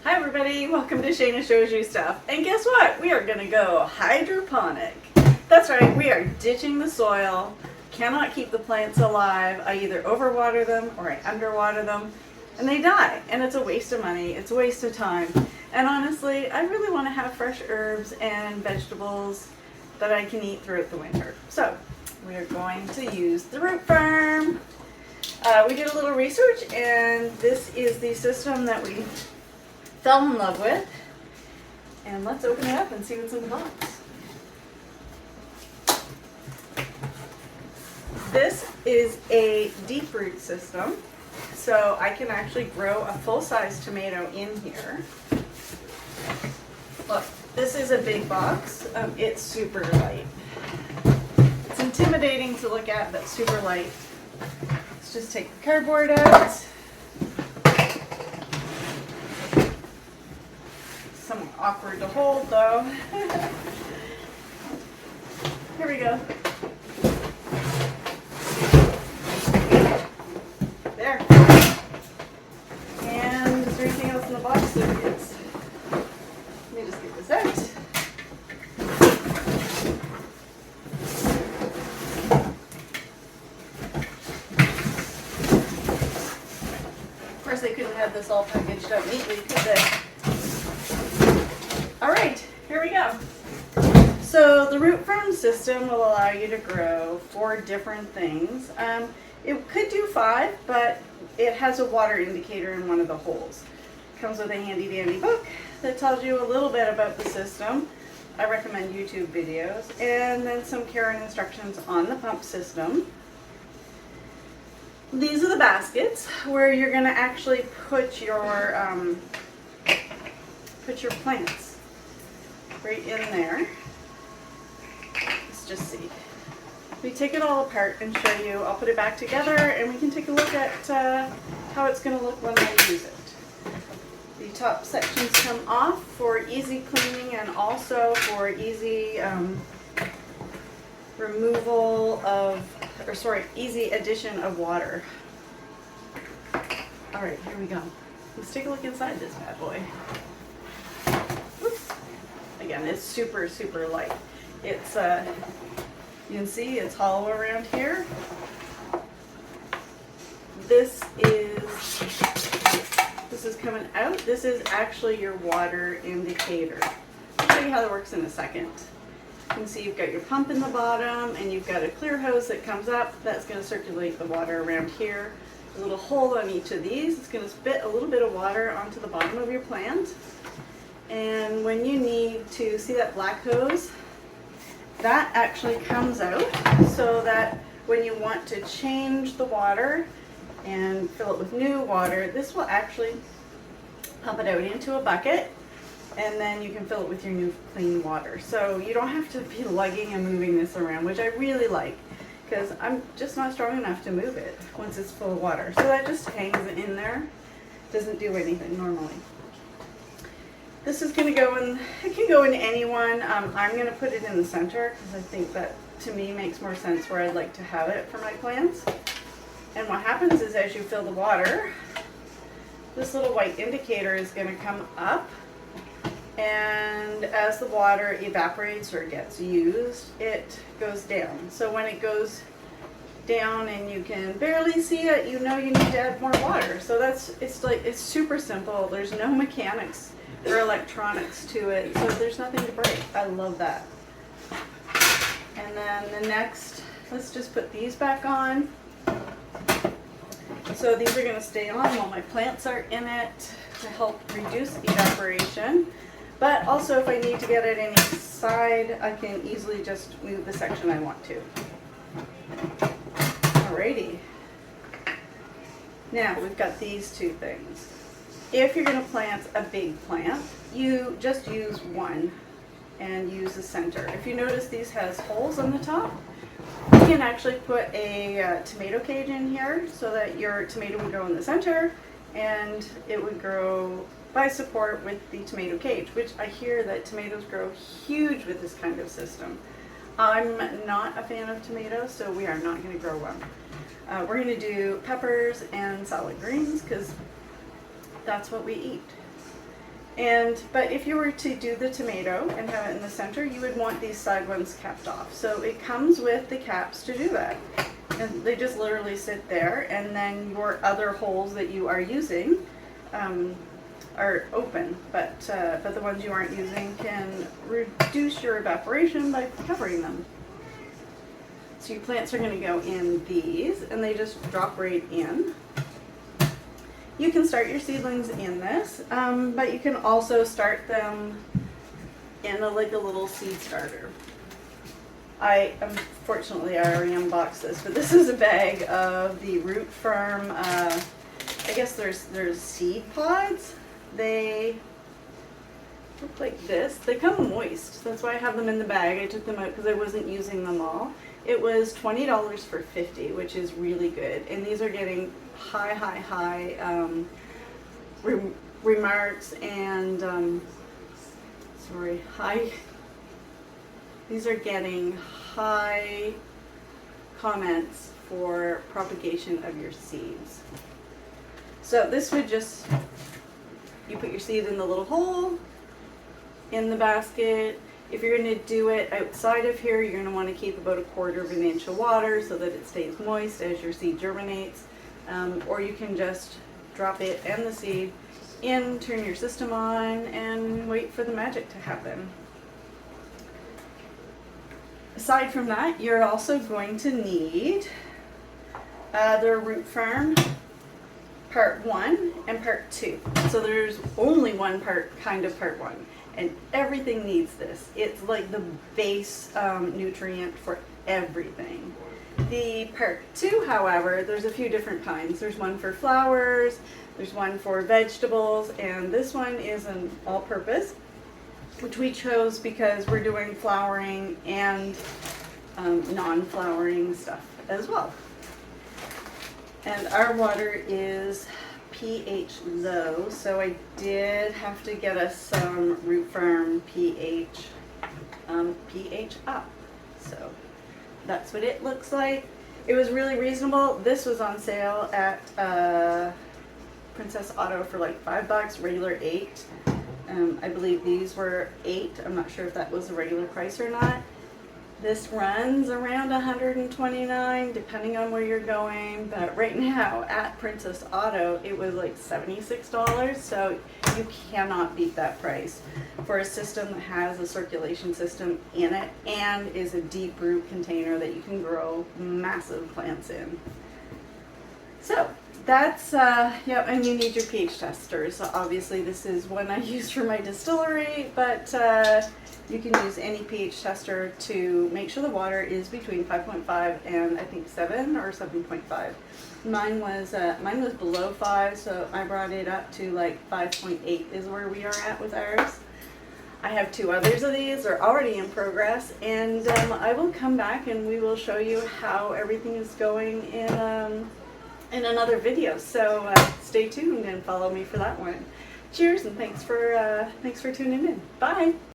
Hi everybody, welcome to Shayna Shows You Stuff. And guess what? We are gonna go hydroponic. That's right, we are ditching the soil. Cannot keep the plants alive. I either overwater them or I underwater them and they die. And it's a waste of money, it's a waste of time. And honestly, I really want to have fresh herbs and vegetables that I can eat throughout the winter. So we are going to use the root farm. We did a little research and this is the system that we fell in love with. And let's open it up and see what's in the box. This is a deep root system, so I can actually grow a full-size tomato in here. Look, this is a big box. It's super light. It's intimidating to look at, but super light. Let's just take the cardboard out. Somewhat awkward to hold though. Here we go. There. And is there anything else in the box? There is. Let me just get this out. Of course, they couldn't have this all packaged up neatly, could they? Alright, here we go. So the root farm system will allow you to grow 4 different things. It could do 5, but it has a water indicator in one of the holes. It comes with a handy dandy book that tells you a little bit about the system. I recommend YouTube videos. And then some care and instructions on the pump system. These are the baskets where you're going to actually put your plants right in there. Let's just see. We take it all apart and show you. I'll put it back together and we can take a look at how it's going to look when I use it. The top sections come off for easy cleaning and also for easy easy addition of water. Alright, here we go. Let's take a look inside this bad boy. Whoops. Again, it's super, super light. It's, you can see it's hollow around here. This is coming out. This is actually your water indicator. I'll show you how that works in a second. You can see you've got your pump in the bottom and you've got a clear hose that comes up. That's going to circulate the water around here. A little hole on each of these. It's going to spit a little bit of water onto the bottom of your plant. And when you need to see that black hose, that actually comes out so that when you want to change the water and fill it with new water, this will actually pump it out into a bucket and then you can fill it with your new clean water. So you don't have to be lugging and moving this around, which I really like because I'm just not strong enough to move it once it's full of water. So that just hangs in there, doesn't do anything normally. This is going to go in, it can go in any one. I'm going to put it in the center because I think that to me makes more sense where I'd like to have it for my plants. And what happens is as you fill the water, this little white indicator is going to come up, and as the water evaporates or gets used, it goes down. So when it goes down and you can barely see it, you know you need to add more water. So it's super simple. There's no mechanics or electronics to it, so there's nothing to break. I love that. And then the next, let's just put these back on. So these are going to stay on while my plants are in it to help reduce evaporation. But also if I need to get it inside, I can easily just move the section I want to. Alrighty. Now we've got these 2 things. If you're going to plant a big plant, you just use one and use the center. If you notice these has holes on the top, you can actually put a tomato cage in here so that your tomato would grow in the center and it would grow by support with the tomato cage, which I hear that tomatoes grow huge with this kind of system. I'm not a fan of tomatoes, so we are not going to grow one. We're going to do peppers and salad greens because that's what we eat. But if you were to do the tomato and have it in the center, you would want these side ones capped off. So it comes with the caps to do that. And they just literally sit there, and then your other holes that you are using are open, but the ones you aren't using can reduce your evaporation by covering them. So your plants are going to go in these, and they just drop right in. You can start your seedlings in this, but you can also start them in like a little seed starter. Unfortunately, I already unboxed this, but this is a bag of the Root Firm, I guess there's seed pods. They look like this. They come moist. That's why I have them in the bag. I took them out because I wasn't using them all. It was $20 for 50, which is really good. And these are getting high remarks and these are getting high comments for propagation of your seeds. So this would just, you put your seed in the little hole in the basket. If you're going to do it outside of here, you're going to want to keep about 1/4 of an inch of water so that it stays moist as your seed germinates. Or you can just drop it and the seed in, turn your system on, and wait for the magic to happen. Aside from that, you're also going to need the Root Firm Part 1 and Part 2. So there's only one part, part 1. And everything needs this. It's like the base nutrient for everything. The Part 2, however, there's a few different kinds. There's one for flowers, there's one for vegetables, and this one is an all-purpose, which we chose because we're doing flowering and non-flowering stuff as well. And our water is pH low, so I did have to get us some Root Firm pH up. So that's what it looks like. It was really reasonable. This was on sale at Princess Auto for like $5, regular $8. I believe these were $8. I'm not sure if that was a regular price or not. This runs around $129 depending on where you're going, but right now at Princess Auto it was like $76, so you cannot beat that price for a system that has a circulation system in it and is a deep root container that you can grow massive plants in. So that's, and you need your pH testers. So obviously this is one I use for my distillery, but you can use any pH tester to make sure the water is between 5.5 and I think 7 or 7.5. Mine was below 5, so I brought it up to like 5.8 is where we are at with ours. I have 2 others of these. They're already in progress, and I will come back and we will show you how everything is going in another video. So stay tuned and follow me for that one. Cheers, and thanks for tuning in. Bye.